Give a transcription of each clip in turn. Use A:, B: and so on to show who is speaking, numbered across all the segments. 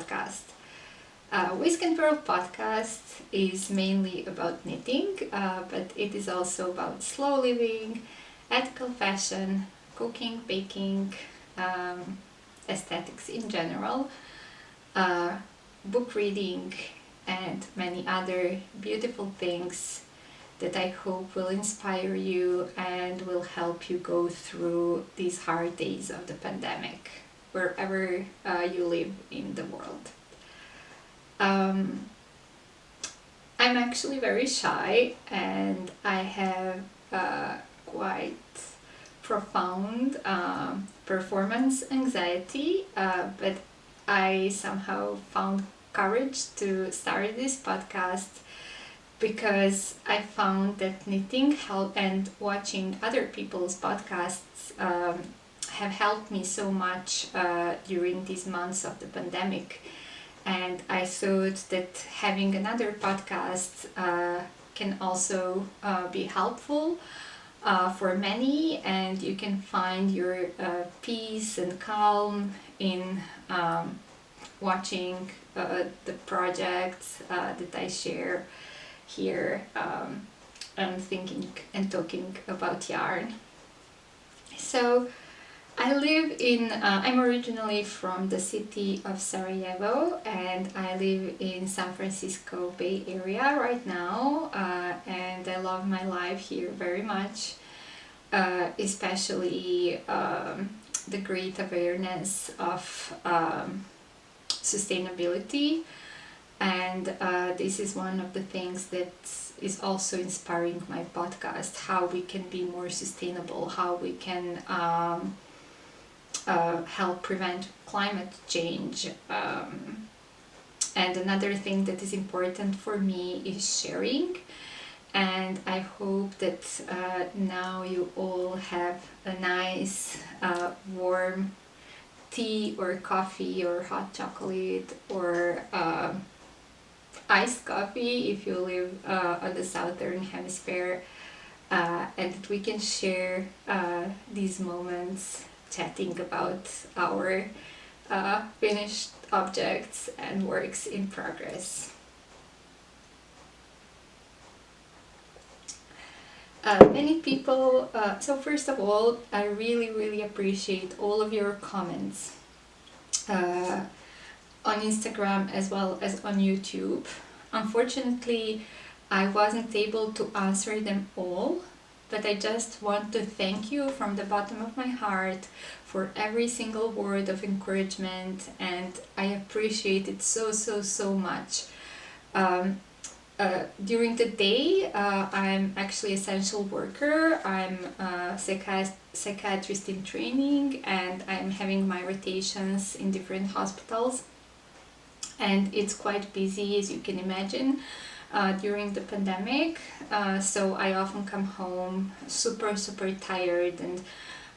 A: podcast. Whisk and Purl podcast is mainly about knitting, but it is also about slow living, ethical fashion, cooking, baking, aesthetics in general, book reading, and many other beautiful things that I hope will inspire you and will help you go through these hard days of the pandemic, wherever you live in the world. I'm actually very shy and I have quite profound performance anxiety, but I somehow found courage to start this podcast because I found that knitting and watching other people's podcasts have helped me so much during these months of the pandemic. And I thought that having another podcast can also be helpful for many, and you can find your peace and calm in watching the projects that I share here and thinking and talking about yarn. So I'm originally from the city of Sarajevo, and I live in San Francisco Bay Area right now, and I love my life here very much, especially the great awareness of sustainability. And this is one of the things that is also inspiring my podcast, how we can be more sustainable, how we can help prevent climate change. And another thing that is important for me is sharing. And I hope that now you all have a nice warm tea or coffee or hot chocolate or iced coffee if you live on the southern hemisphere, and that we can share these moments chatting about our finished objects and works in progress. Many people, so first of all, I really appreciate all of your comments on Instagram as well as on YouTube. Unfortunately, I wasn't able to answer them all, but I just want to thank you from the bottom of my heart for every single word of encouragement, and I appreciate it so much. During the day, I'm actually an essential worker. I'm a psychiatrist in training, and I'm having my rotations in different hospitals. And it's quite busy, as you can imagine, during the pandemic. So I often come home super tired, and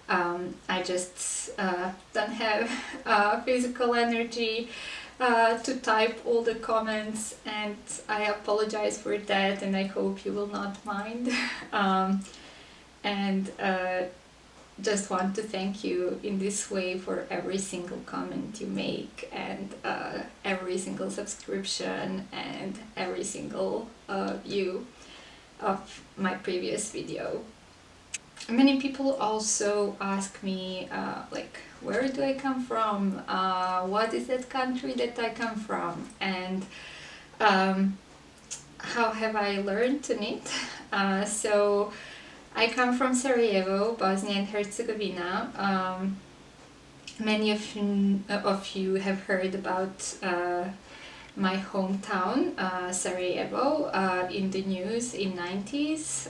A: I just don't have physical energy to type all the comments, and I apologize for that, and I hope you will not mind. And just want to thank you in this way for every single comment you make, and every single subscription, and every single view of my previous video. Many people also ask me where do I come from, what is that country that I come from, and how have I learned to knit. So I come from Sarajevo, Bosnia and Herzegovina. Many of you have heard about my hometown, Sarajevo, in the news in 90s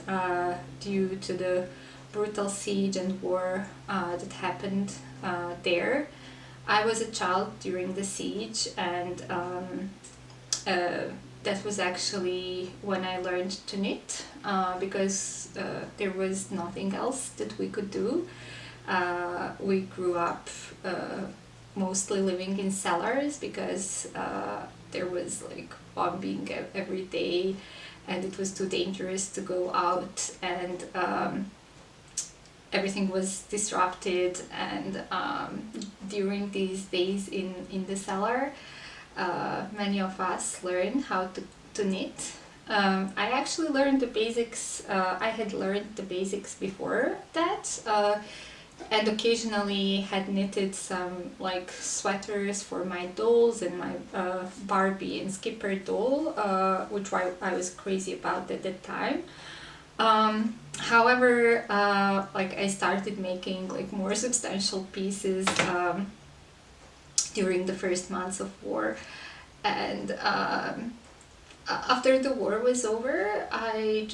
A: due to the brutal siege and war that happened there. I was a child during the siege, and that was actually when I learned to knit, because there was nothing else that we could do. We grew up mostly living in cellars because there was bombing every day, and it was too dangerous to go out, and everything was disrupted. And during these days in the cellar, many of us learn how to knit. I actually learned the basics. I had learned the basics before that, and occasionally had knitted some like sweaters for my dolls and my Barbie and Skipper doll, which I was crazy about at that time. However, like I started making like more substantial pieces during the first months of war, and after the war was over, I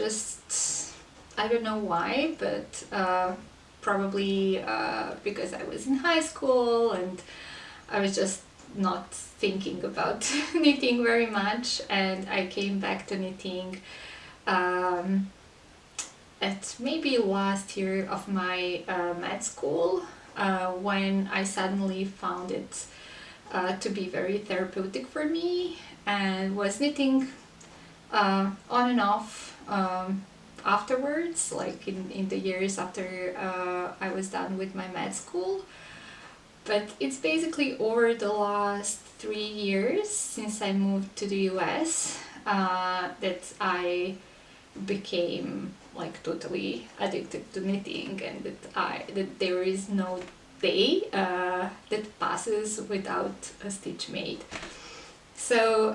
A: don't know why, but probably because I was in high school and I was just not thinking about knitting very much, and I came back to knitting at maybe last year of my med school, when I suddenly found it to be very therapeutic for me, and was knitting on and off afterwards, like in the years after I was done with my med school. But it's basically over the last 3 years since I moved to the US that I became like totally addicted to knitting, and that there is no day that passes without a stitch made. So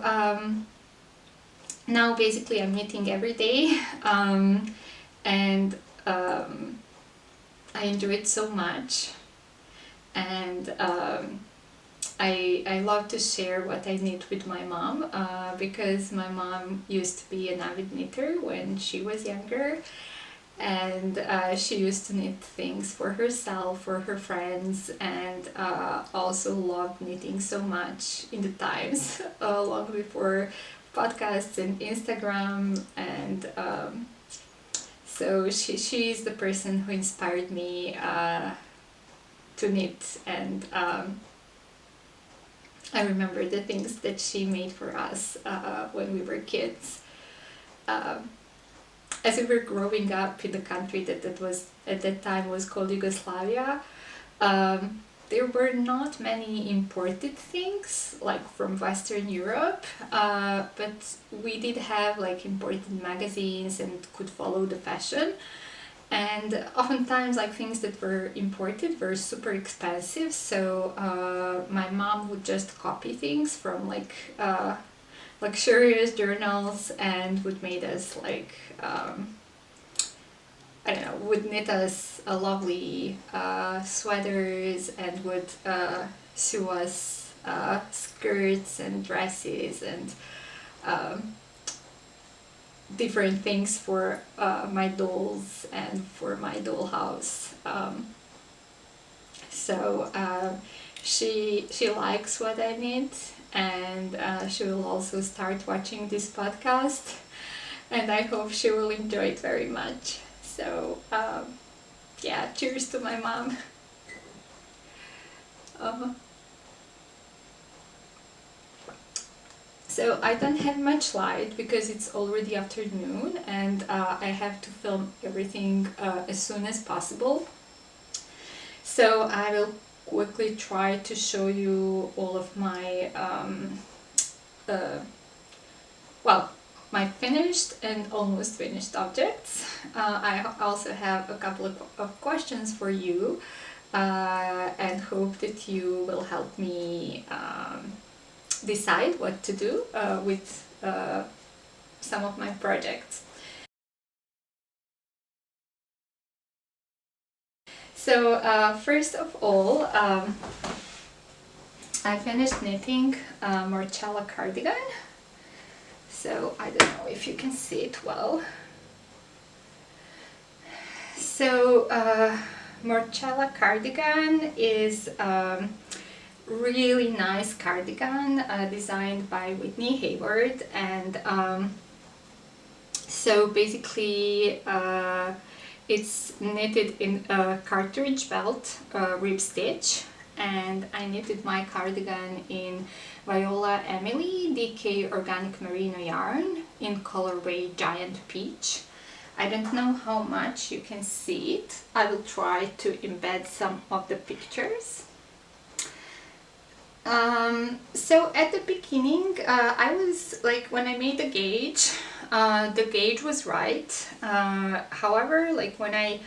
A: now basically I'm knitting every day, and I enjoy it so much, and I love to share what I knit with my mom, because my mom used to be an avid knitter when she was younger, and she used to knit things for herself, for her friends, and also loved knitting so much in the times long before podcasts and Instagram, and so she's the person who inspired me to knit, and I remember the things that she made for us when we were kids. As we were growing up in the country that was at that time was called Yugoslavia, there were not many imported things like from Western Europe, but we did have like imported magazines and could follow the fashion. And oftentimes like things that were imported were super expensive, so my mom would just copy things from like luxurious journals and would make us like I don't know, would knit us a lovely sweaters, and would sew us skirts and dresses and different things for my dolls and for my dollhouse. So she likes what I knit, and she will also start watching this podcast, and I hope she will enjoy it very much. So yeah, cheers to my mom. So I don't have much light because it's already afternoon, and I have to film everything as soon as possible. So I will quickly try to show you all of my my finished and almost finished objects. I also have a couple of questions for you, and hope that you will help me decide what to do with some of my projects. So first of all, I finished knitting a Marcella cardigan. So I don't know if you can see it well. So Marcella cardigan is really nice cardigan designed by Whitney Hayward, and so basically it's knitted in a cartridge belt rib stitch, and I knitted my cardigan in Viola Emily DK Organic Merino yarn in colorway Giant Peach. I don't know how much you can see it. I will try to embed some of the pictures. So at the beginning, I was like, when I made the gauge was right. However, like when I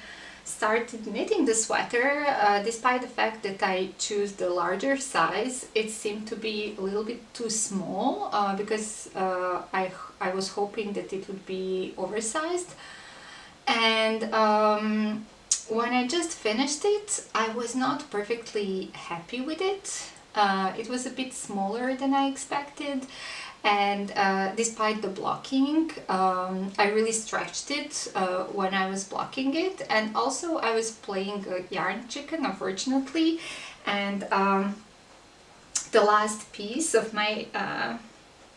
A: started knitting the sweater, despite the fact that I choose the larger size, it seemed to be a little bit too small, because I was hoping that it would be oversized. And when I just finished it, I was not perfectly happy with it. It was a bit smaller than I expected, and despite the blocking, I really stretched it when I was blocking it, and also I was playing a yarn chicken, unfortunately, and the last piece of my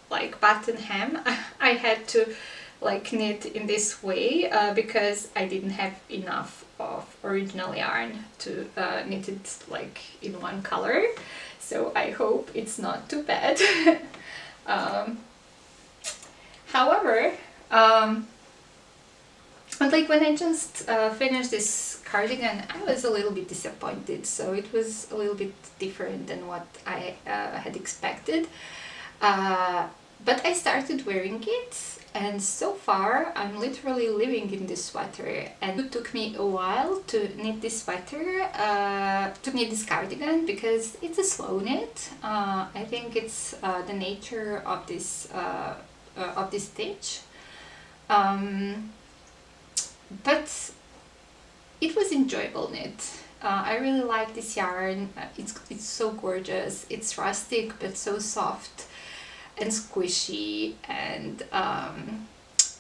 A: like button hem I had to like knit in this way because I didn't have enough of original yarn to knit it like in one color, so I hope it's not too bad. However, but like when I just finished this cardigan, I was a little bit disappointed, so it was a little bit different than what I had expected. But I started wearing it, and so far I'm literally living in this sweater, and it took me a while to knit this sweater, to knit this cardigan, because it's a slow knit. I think it's the nature of this stitch. But it was enjoyable knit. I really like this yarn. It's so gorgeous. It's rustic but so soft and squishy, and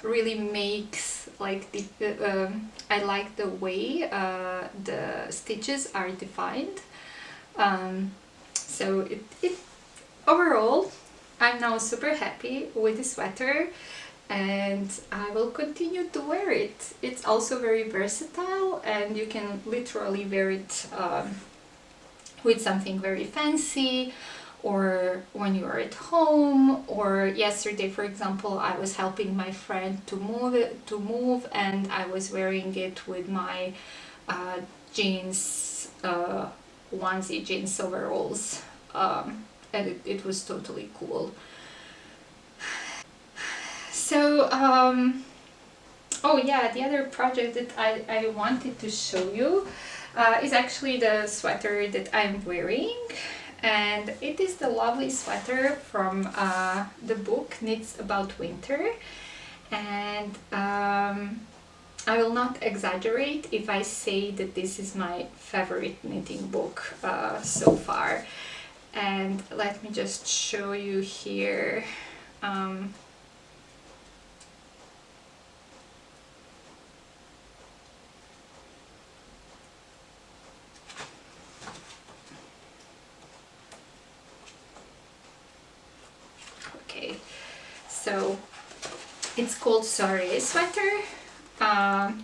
A: really makes like the I like the way the stitches are defined. So it overall, I'm now super happy with the sweater, and I will continue to wear it. It's also very versatile, and you can literally wear it with something very fancy, or when you are at home. Or yesterday, for example, I was helping my friend to move, and I was wearing it with my jeans, onesie jeans overalls, and it was totally cool. So oh yeah, the other project that I wanted to show you is actually the sweater that I'm wearing, and it is the lovely sweater from the book Knits About Winter. And I will not exaggerate if I say that this is my favorite knitting book so far. And let me just show you here. Okay, so it's called Soiree Sweater, and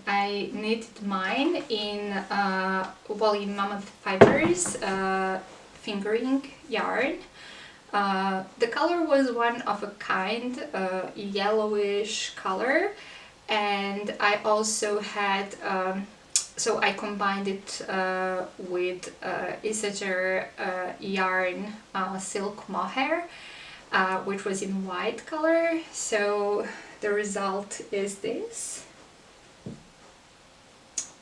A: I knitted mine in woolly mammoth fibers fingering yarn. The color was one of a kind, yellowish color, and I also had so I combined it with Isager yarn silk mohair, which was in white color. So the result is this,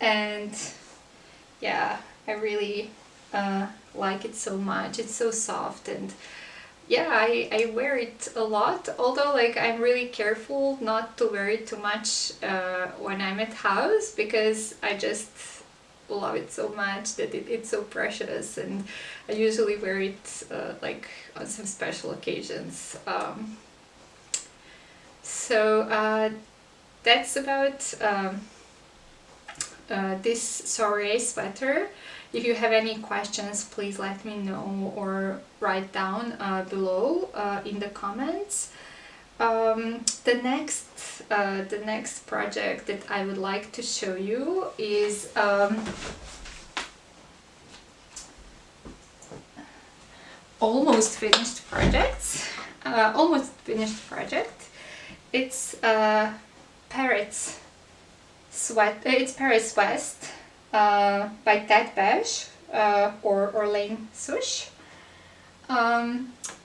A: and yeah, I really like it so much. It's so soft, and yeah, I wear it a lot, although like I'm really careful not to wear it too much when I'm at house, because I just love it so much that it's so precious, and I usually wear it like on some special occasions. So that's about this soiree sweater. If you have any questions, please let me know or write down below in the comments. The next project that I would like to show you is almost finished project. It's Paris West by Ted Bash. or lane swoosh.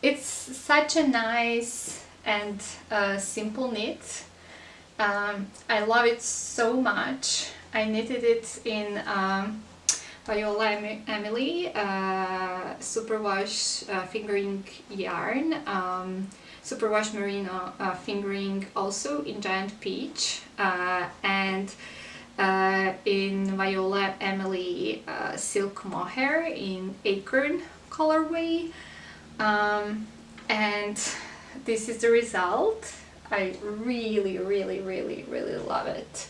A: It's such a nice and simple knit. I love it so much. I knitted it in Viola Emily superwash fingering yarn, superwash merino fingering also in Giant Peach, and in Viola Emily silk mohair in Acorn colorway, and this is the result. I really love it.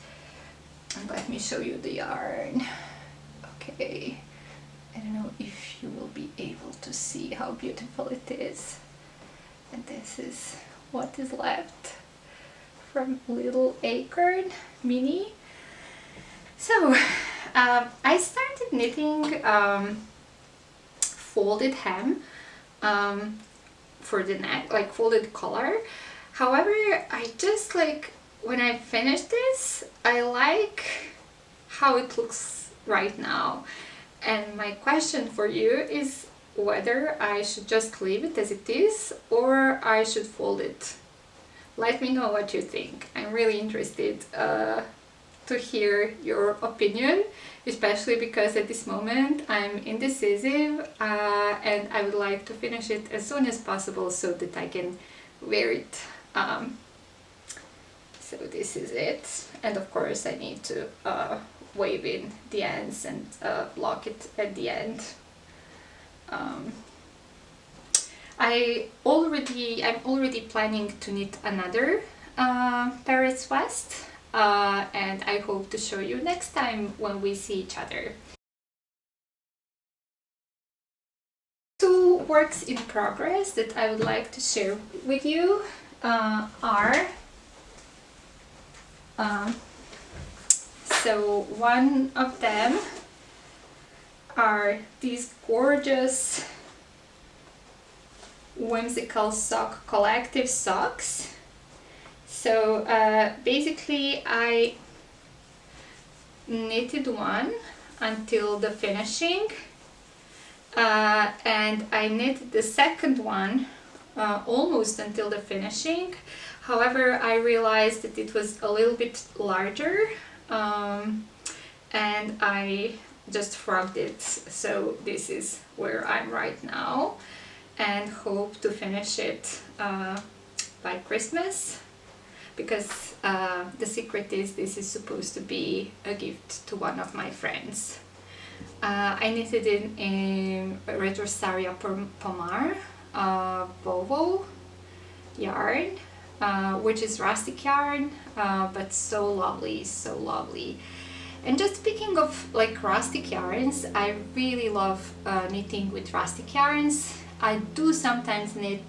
A: And let me show you the yarn. Okay, I don't know if you will be able to see how beautiful it is. And this is what is left from little Acorn mini. So I started knitting folded hem for the neck, like folded collar. However, I just like, when I finish this, I like how it looks right now. And my question for you is whether I should just leave it as it is or I should fold it. Let me know what you think. I'm really interested to hear your opinion, especially because at this moment I'm indecisive and I would like to finish it as soon as possible so that I can wear it. So this is it, and of course I need to wave in the ends and lock it at the end. I'm already planning to knit another Paris West, and I hope to show you next time when we see each other. Two works in progress that I would like to share with you are so one of them are these gorgeous whimsical sock collective socks. So basically I knitted one until the finishing, and I knitted the second one almost until the finishing. However, I realized that it was a little bit larger, and I just frogged it. So this is where I'm right now, and hope to finish it by Christmas, because the secret is this is supposed to be a gift to one of my friends. I knitted it in Retrosaria Pomar Vovo yarn, which is rustic yarn, but so lovely, so lovely. And just speaking of like rustic yarns, I really love knitting with rustic yarns. I do sometimes knit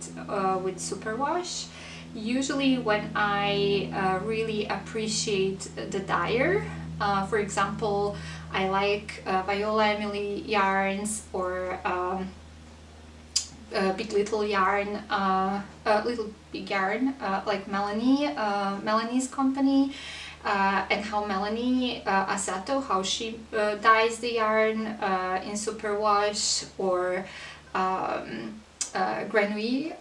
A: with superwash, usually when I really appreciate the dyer. For example, I like Viola Emily yarns, or Big Little yarn, Little Big yarn, like Melanie's company, and how Melanie Asato, how she dyes the yarn in superwash, or Grenouille.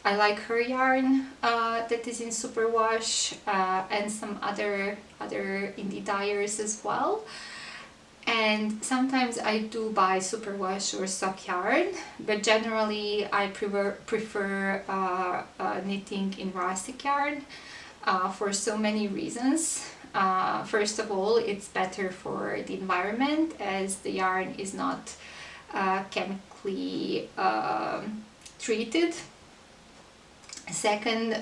A: I like her yarn that is in superwash, and some other indie dyers as well. And sometimes I do buy superwash or sock yarn, but generally I prefer knitting in rustic yarn for so many reasons. First of all, it's better for the environment, as the yarn is not chemically treated. Second,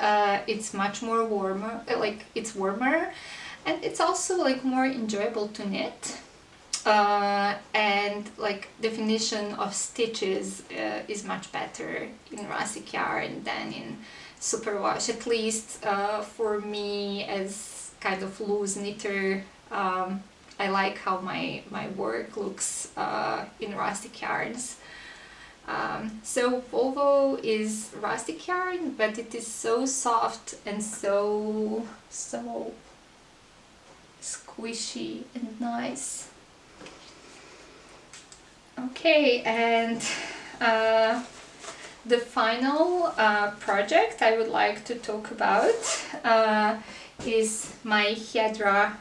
A: it's much more warmer, like it's warmer, and it's also like more enjoyable to knit. And like definition of stitches is much better in rustic yarn than in superwash, at least for me as kind of loose knitter. I like how my work looks in rustic yarns. So Volvo is rustic yarn, but it is so soft and so squishy and nice. Okay, and the final project I would like to talk about is my Hiedra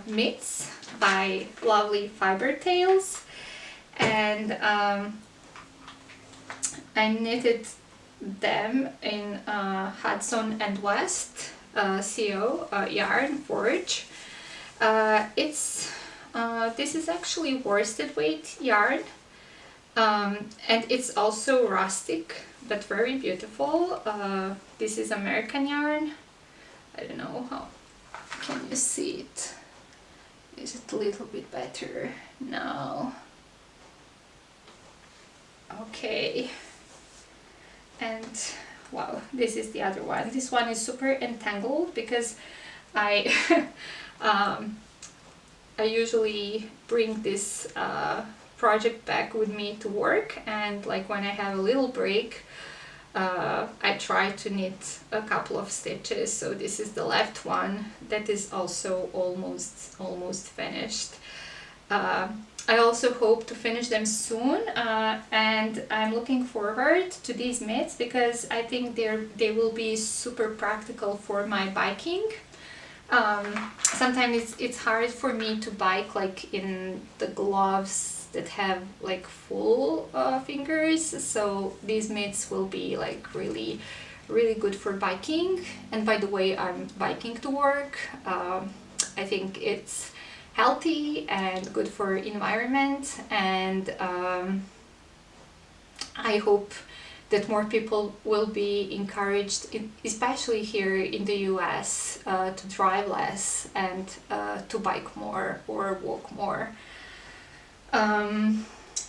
A: mitts by Lovely Fiber Tales, and I knitted them in Hudson and West CO yarn forge. This is actually worsted weight yarn, and it's also rustic but very beautiful. This is American yarn. I don't know how can you see it. Is it a little bit better now? Okay. And wow, this is the other one. This one is super entangled because I I usually bring this project back with me to work, and like when I have a little break, I try to knit a couple of stitches. So this is the left one that is also almost finished. I also hope to finish them soon, and I'm looking forward to these mitts because I think they will be super practical for my biking. Sometimes it's hard for me to bike like in the gloves that have like full fingers, so these mitts will be like really good for biking. And by the way, I'm biking to work. I think it's healthy and good for environment, and I hope that more people will be encouraged, especially here in the US, to drive less and to bike more or walk more.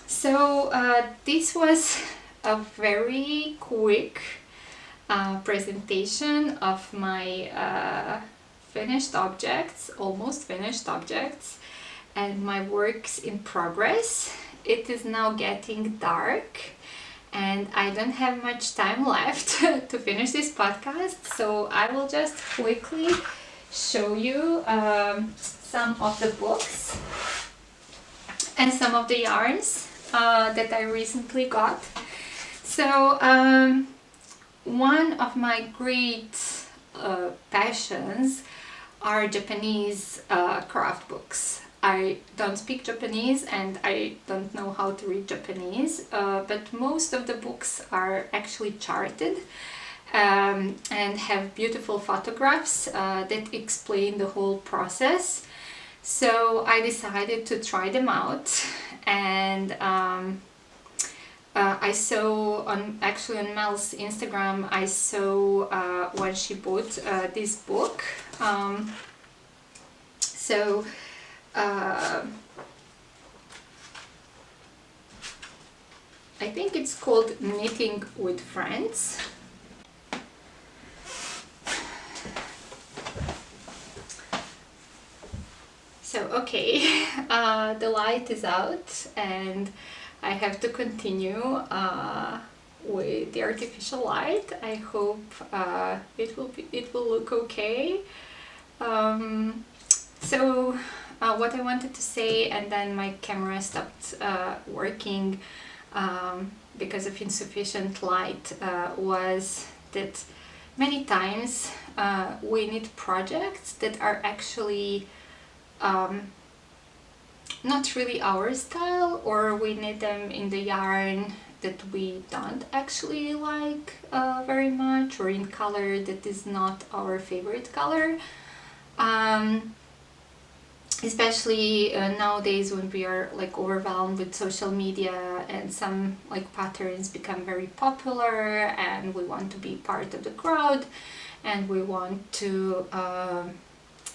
A: So this was a very quick presentation of my finished objects, almost finished objects, and my works in progress. It is now getting dark, and I don't have much time left to finish this podcast, so I will just quickly show you some of the books and some of the yarns that I recently got. So one of my great passions are Japanese craft books. I don't speak Japanese and I don't know how to read Japanese, but most of the books are actually charted and have beautiful photographs that explain the whole process. So I decided to try them out, and I saw on Mel's Instagram, I saw when she bought this book. I think it's called Knitting with Friends. So okay, the light is out and I have to continue with the artificial light. I hope it will look okay. What I wanted to say, and then my camera stopped working because of insufficient light, was that many times we need projects that are actually not really our style, or we knit them in the yarn that we don't actually like very much, or in color that is not our favorite color. Especially nowadays when we are like overwhelmed with social media and some like patterns become very popular and we want to be part of the crowd and we want to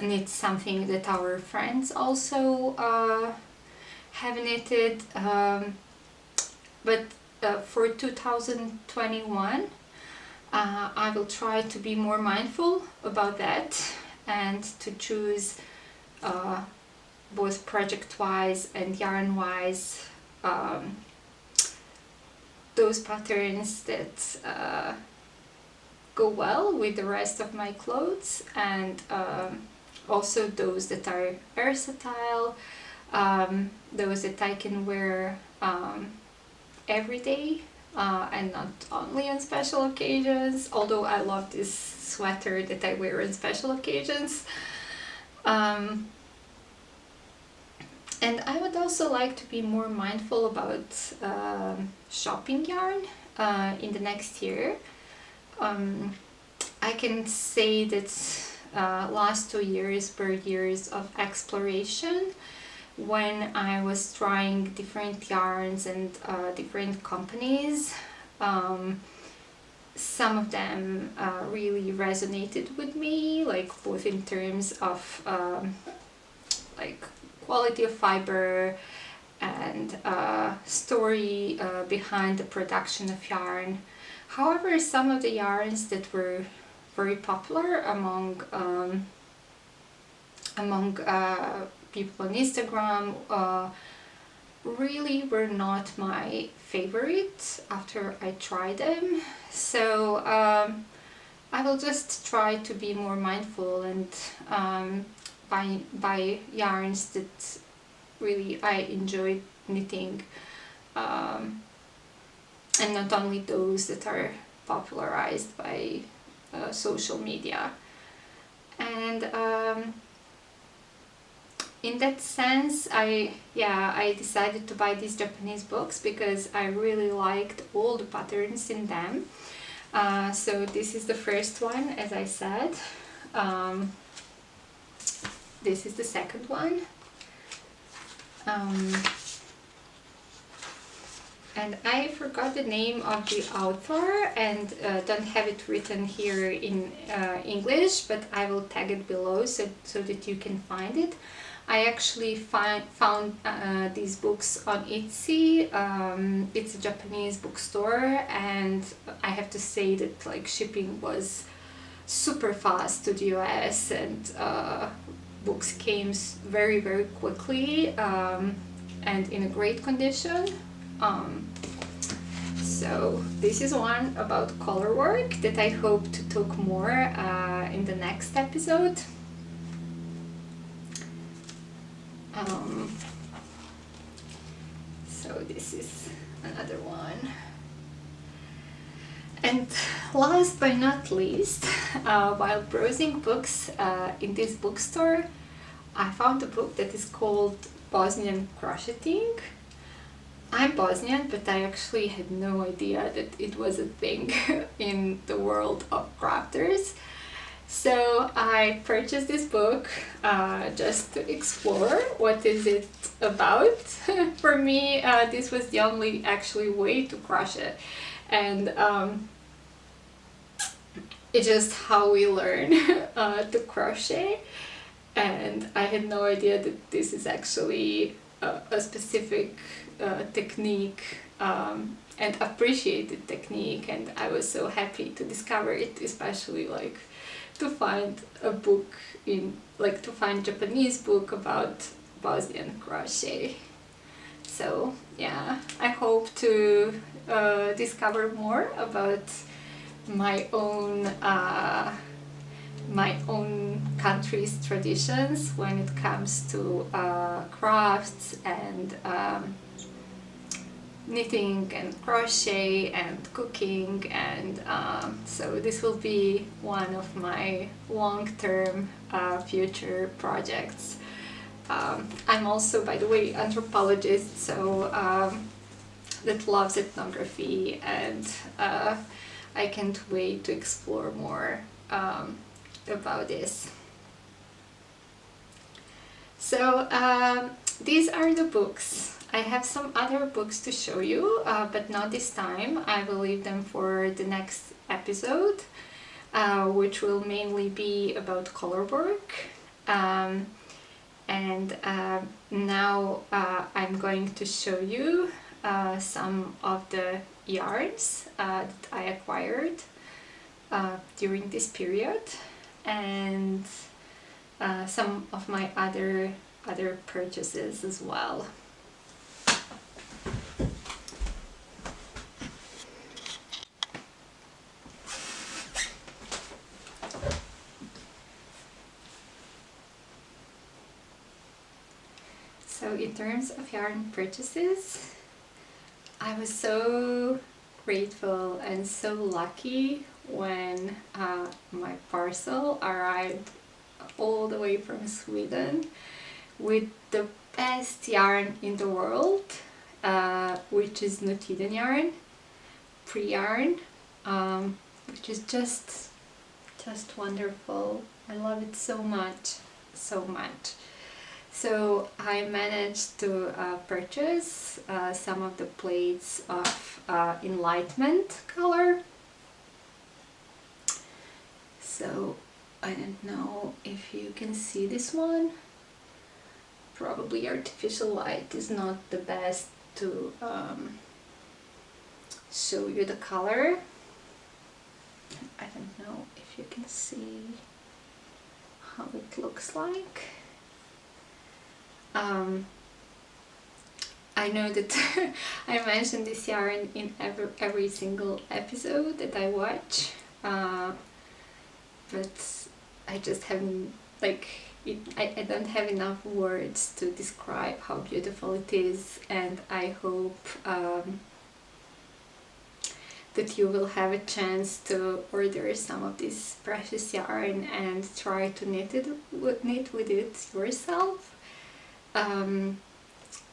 A: knit something that our friends also have knitted, but for 2021 I will try to be more mindful about that and to choose both project-wise and yarn-wise those patterns that go well with the rest of my clothes, and also those that are versatile, those that I can wear every day, and not only on special occasions, although I love this sweater that I wear on special occasions. And I would also like to be more mindful about shopping yarn in the next year. I can say that last 2 years were years of exploration, when I was trying different yarns and different companies. Some of them really resonated with me, like both in terms of like quality of fiber and story behind the production of yarn. However, some of the yarns that were very popular among people on Instagram really were not my favorite after I tried them. So I will just try to be more mindful and buy yarns that really I enjoy knitting, and not only those that are popularized by social media. And in that sense, I decided to buy these Japanese books because I really liked all the patterns in them. So this is the first one, as I said. This is the second one. And I forgot the name of the author and don't have it written here in English, but I will tag it below so that you can find it. I actually found these books on Etsy. It's a Japanese bookstore, and I have to say that like shipping was super fast to the US, and books came very, very quickly, and in a great condition. So this is one about color work that I hope to talk more in the next episode. So this is another one. And last but not least, while browsing books in this bookstore, I found a book that is called Bosnian Crocheting. I'm Bosnian, but I actually had no idea that it was a thing in the world of crafters. So I purchased this book just to explore what is it about. For me, this was the only actually way to crochet, and it's just how we learn to crochet. And I had no idea that this is actually a specific technique, and appreciated technique, and I was so happy to discover it, especially like to find a book to find Japanese book about Bosnian crochet. So yeah, I hope to discover more about my own country's traditions when it comes to crafts and knitting and crochet and cooking, and so this will be one of my long-term future projects. I'm also, by the way, anthropologist, so that loves ethnography, and I can't wait to explore more about this. So these are the books. I have some other books to show you, but not this time. I will leave them for the next episode, which will mainly be about color work. And now I'm going to show you some of the yarns that I acquired during this period, and some of my other purchases as well. So in terms of yarn purchases, I was so grateful and so lucky when my parcel arrived all the way from Sweden with the best yarn in the world, which is Nutiden yarn, pre-yarn, which is just wonderful. I love it so much, so much. So I managed to purchase some of the plates of Enlightenment color. So I don't know if you can see this one. Probably artificial light is not the best to show you the color. I don't know if you can see how it looks like. I know that I mentioned this yarn in every single episode that I watch, but I just haven't, like, I don't have enough words to describe how beautiful it is, and I hope that you will have a chance to order some of this precious yarn and try to knit with it yourself.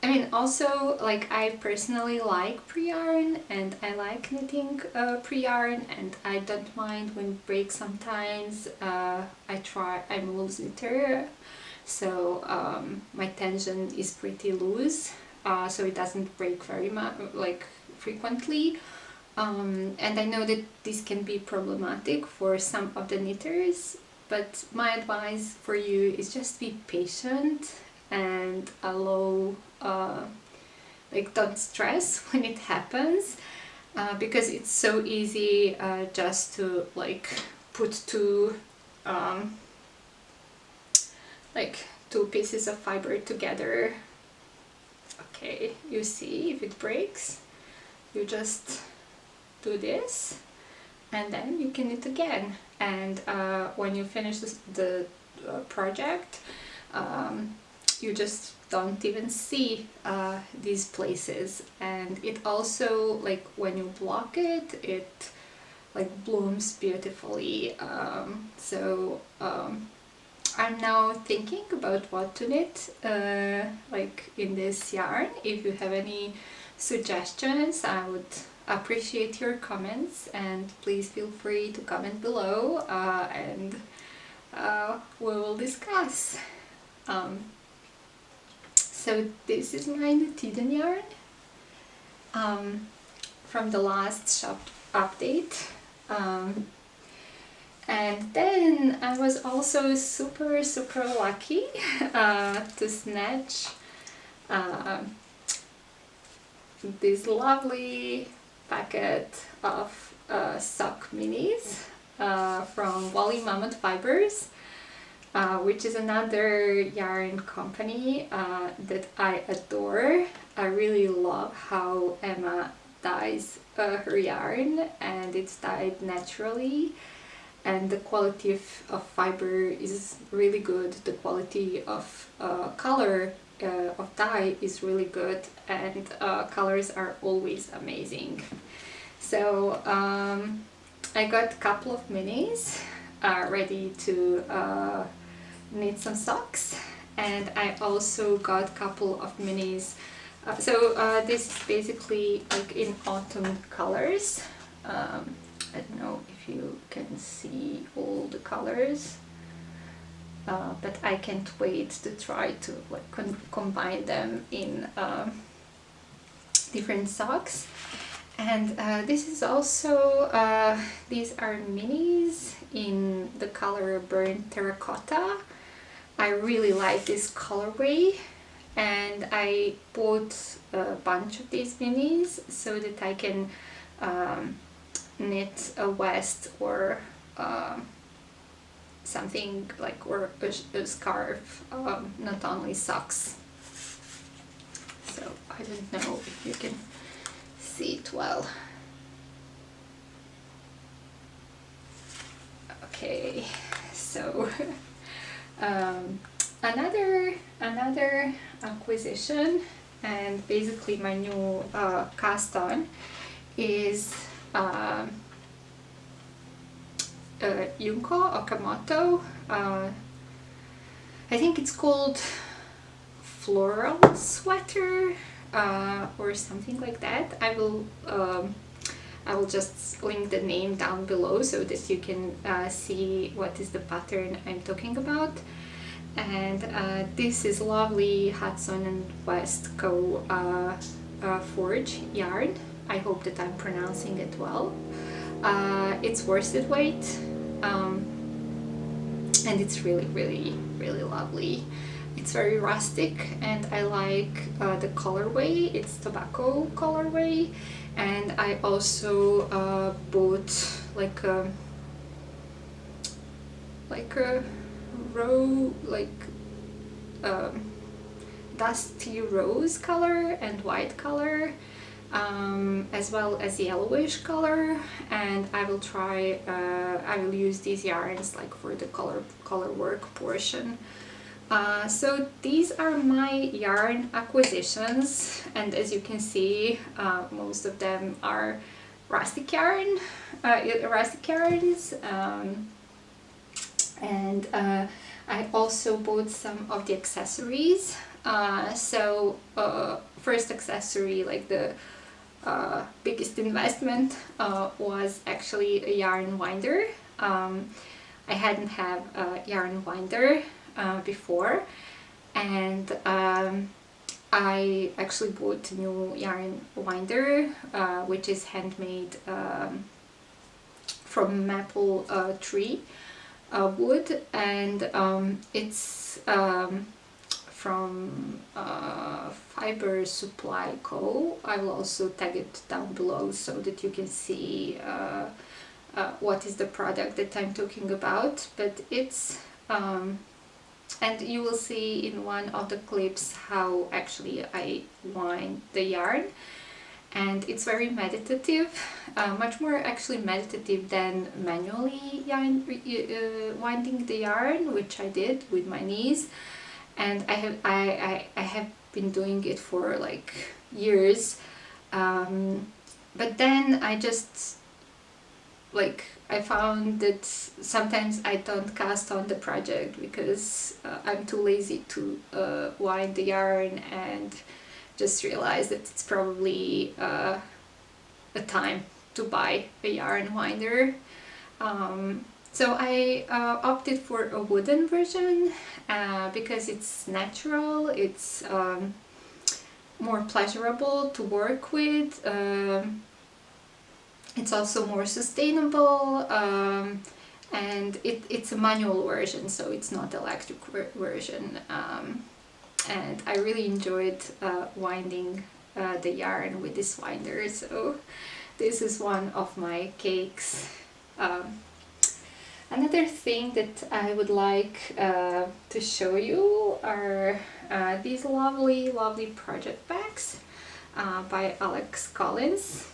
A: I mean, also, like, I personally like pre-yarn and I like knitting pre-yarn, and I don't mind when it breaks sometimes. I'm a loose knitter, so my tension is pretty loose, so it doesn't break very much, like, frequently. And I know that this can be problematic for some of the knitters, but my advice for you is just be patient and allow, like, don't stress when it happens, because it's so easy just to, like, put two pieces of fiber together. Okay, you see, if it breaks, you just do this and then you can knit again, and when you finish the project, you just don't even see these places, and it also, like, when you block it, it, like, blooms beautifully. So I'm now thinking about what to knit, like, in this yarn. If you have any suggestions, I would appreciate your comments, and please feel free to comment below, and we will discuss. So this is my Nutiden yarn from the last shop update. And then I was also super lucky to snatch this lovely packet of sock minis from Wally Mammoth Fibers, which is another yarn company that I adore. I really love how Emma dyes her yarn, and it's dyed naturally, and the quality of fiber is really good. The quality of color of dye is really good, and colors are always amazing. So I got a couple of minis ready to knit some socks, and I also got a couple of minis. This is basically, like, in autumn colors. I don't know if you can see all the colors, but I can't wait to try to, like, combine them in different socks. And this is also, these are minis in the color Burnt Terracotta. I really like this colorway, and I bought a bunch of these minis so that I can knit a vest or something, like, or a scarf, not only socks. So I don't know if you can see it well. Okay, so Another acquisition, and basically my new cast on, is Yunko Okamoto. I think it's called Floral Sweater or something like that. I will just link the name down below so that you can see what is the pattern I'm talking about. And this is lovely Hudson and West Co. Forge yarn. I hope that I'm pronouncing it well. It's worsted weight, and it's really lovely. It's very rustic, and I like the colorway. It's tobacco colorway, and I also bought like a dusty rose color and white color, as well as yellowish color, and I will try I will use these yarns like for the color work portion. So these are my yarn acquisitions, and as you can see, most of them are rustic yarns, and I also bought some of the accessories. First accessory, like the biggest investment, was actually a yarn winder. I hadn't had a yarn winder before, and I actually bought a new yarn winder, which is handmade from maple tree wood, and it's from Fiber Supply Co. I will also tag it down below so that you can see what is the product that I'm talking about. But it's and you will see in one of the clips how actually I wind the yarn, and it's very meditative, much more actually meditative than manually winding the yarn, which I did with my knees. And I have been doing it for like years, but then I just I found that sometimes I don't cast on the project because I'm too lazy to wind the yarn, and just realized that it's probably a time to buy a yarn winder. So I opted for a wooden version because it's natural, it's more pleasurable to work with, it's also more sustainable, and it's a manual version, so it's not electric version, and I really enjoyed winding the yarn with this winder, so this is one of my cakes. Another thing that I would like to show you are these lovely project bags by Alex Collins.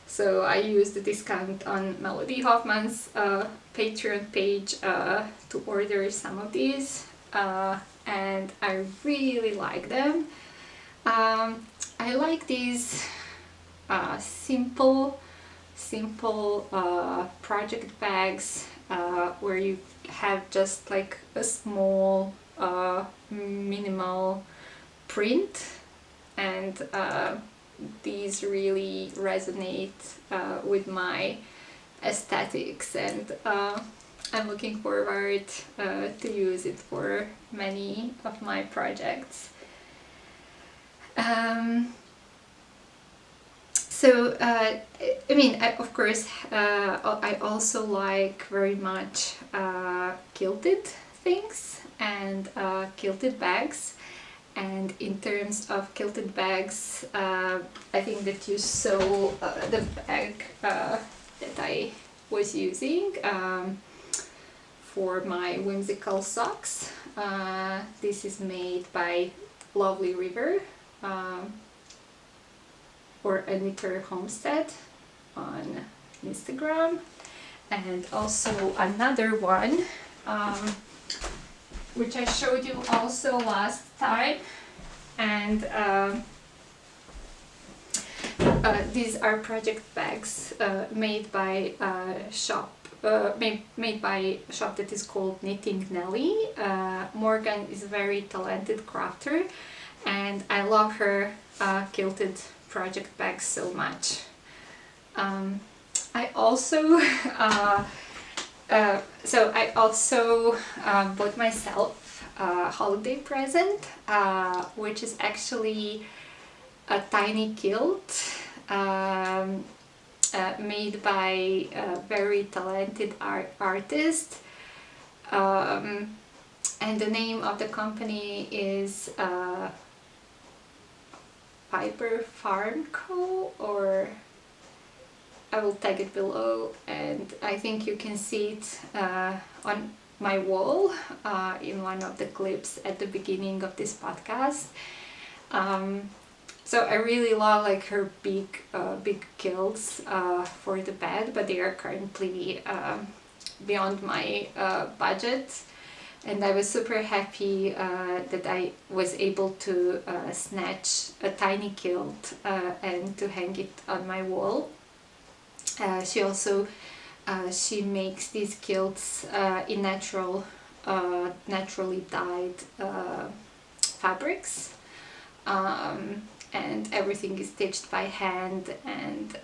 A: So I used the discount on Melody Hoffman's Patreon page to order some of these, and I really like them. I like these simple project bags where you have just like a small minimal print, and these really resonate with my aesthetics, and I'm looking forward to use it for many of my projects. So I mean, of course, I also like very much quilted things and quilted bags. And in terms of quilted bags, I think that you saw the bag that I was using for my whimsical socks. This is made by Lovely River, or a Knitter Homestead on Instagram. And also another one which I showed you also last time, and these are project bags made by a shop. Made by a shop that is called Knitting Nelly. Morgan is a very talented crafter, and I love her quilted project bags so much. I also bought myself a holiday present, which is actually a tiny kilt made by a very talented artist, and the name of the company is Piper Farm Co., or I will tag it below, and I think you can see it on my wall in one of the clips at the beginning of this podcast. So I really love like her big kilts for the bed, but they are currently beyond my budget, and I was super happy that I was able to snatch a tiny kilt and to hang it on my wall. She also she makes these kilts in naturally dyed fabrics, and everything is stitched by hand, and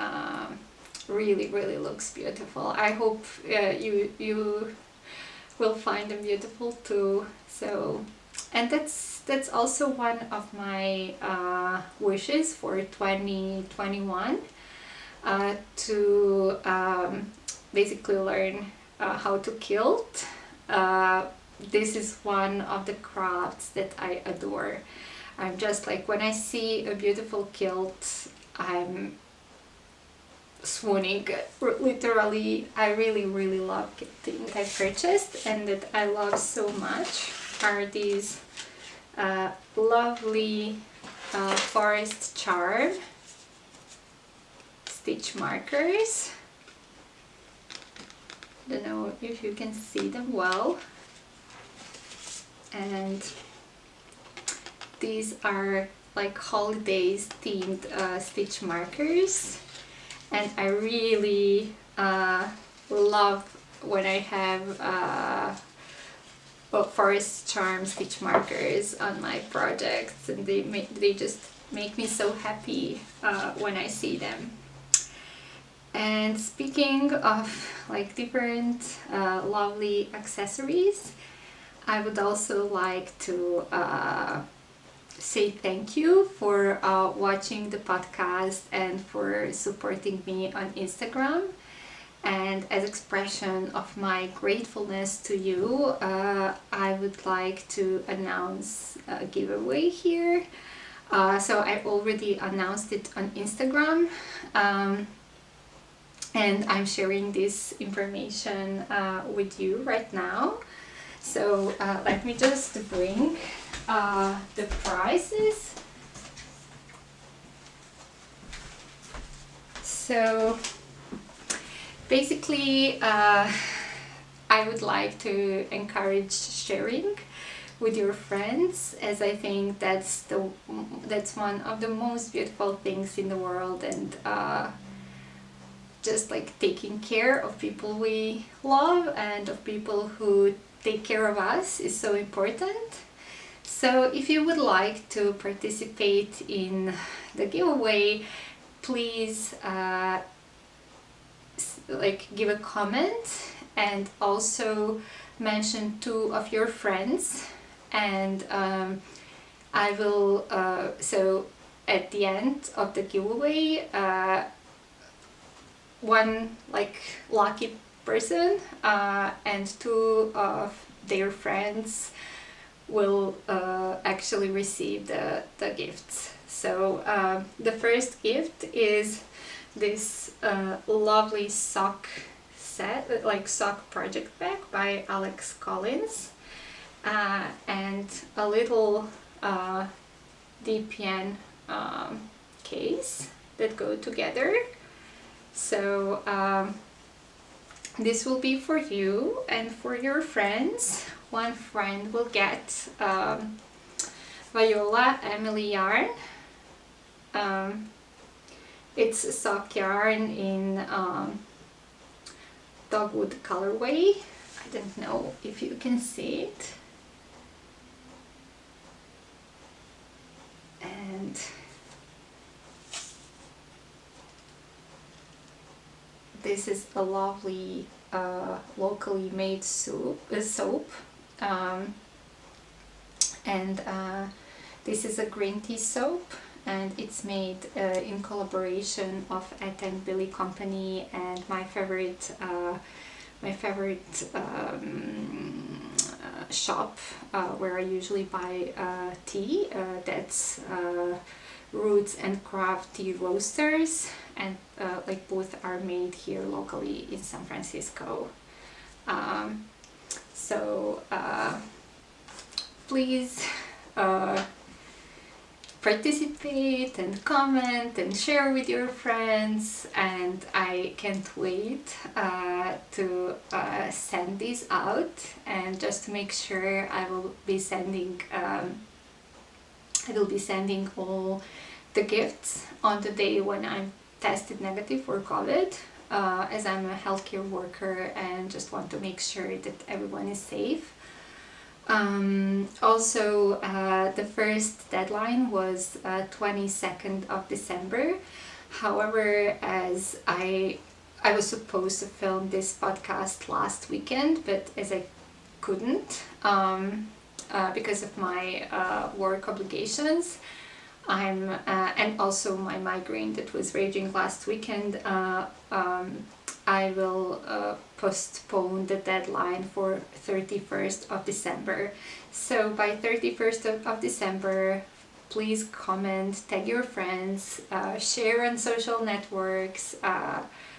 A: really looks beautiful. I hope you will find them beautiful too. So, and that's also one of my wishes for 2021, to basically learn how to kilt. This is one of the crafts that I adore. I'm just like, when I see a beautiful kilt, I'm swooning, literally. I really love quilting. I purchased and that I love so much are these lovely forest charm stitch markers. Don't know if you can see them well, and these are like holidays themed stitch markers, and I really love when I have forest charm stitch markers on my projects, and they just make me so happy when I see them. And speaking of like different lovely accessories, I would also like to say thank you for watching the podcast and for supporting me on Instagram. And as expression of my gratefulness to you, I would like to announce a giveaway here. So I already announced it on Instagram, and I'm sharing this information with you right now. So let me just bring the prizes. So basically I would like to encourage sharing with your friends, as I think that's one of the most beautiful things in the world, and just like taking care of people we love and of people who take care of us is so important. So if you would like to participate in the giveaway, please like give a comment and also mention 2 of your friends, and I will so at the end of the giveaway, one like lucky person and 2 of their friends will actually receive the gifts. So the first gift is this lovely sock set, like sock project bag by Alex Collins, and a little DPN case that go together. So this will be for you and for your friends. One friend will get Viola Emily yarn. It's a sock yarn in dogwood colorway. I don't know if you can see it. And this is a lovely locally made soap. And this is a green tea soap, and it's made in collaboration of Ed and Billy Company and my favorite shop where I usually buy tea. That's Roots and Craft Tea Roasters, and like both are made here locally in San Francisco. So please participate and comment and share with your friends, and I can't wait to send these out. And just to make sure, I will be sending all the gifts on the day when I'm tested negative for COVID, as I'm a healthcare worker and just want to make sure that everyone is safe. Also, the first deadline was 22nd of December. However, as I was supposed to film this podcast last weekend, but as I couldn't because of my work obligations, and also my migraine that was raging last weekend, I will postpone the deadline for 31st of December. So by 31st of December, please comment, tag your friends, share on social networks,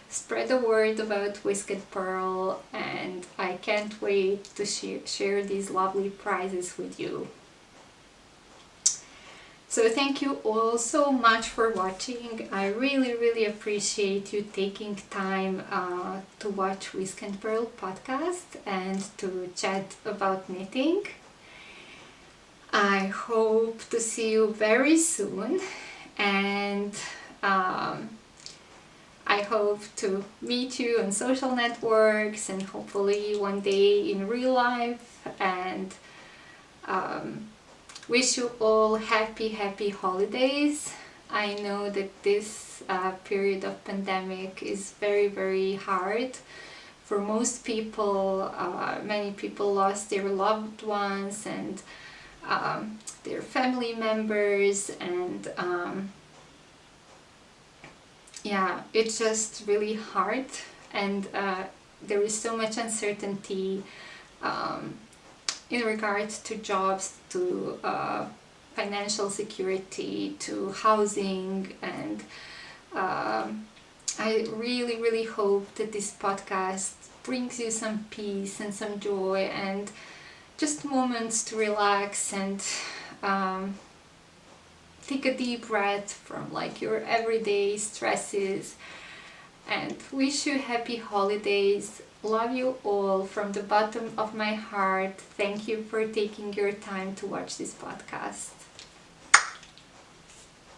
A: spread the word about Whisk and Purl, and I can't wait to share these lovely prizes with you. So thank you all so much for watching. I really appreciate you taking time to watch Whisk and Purl podcast and to chat about knitting. I hope to see you very soon, and I hope to meet you on social networks and hopefully one day in real life, and wish you all happy holidays. I know that this period of pandemic is very hard for most people. Many people lost their loved ones and their family members, and yeah, it's just really hard, and there is so much uncertainty in regards to jobs, to financial security, to housing, and I really hope that this podcast brings you some peace and some joy and just moments to relax and take a deep breath from like your everyday stresses, and wish you happy holidays. Love you all from the bottom of my heart. Thank you for taking your time to watch this podcast.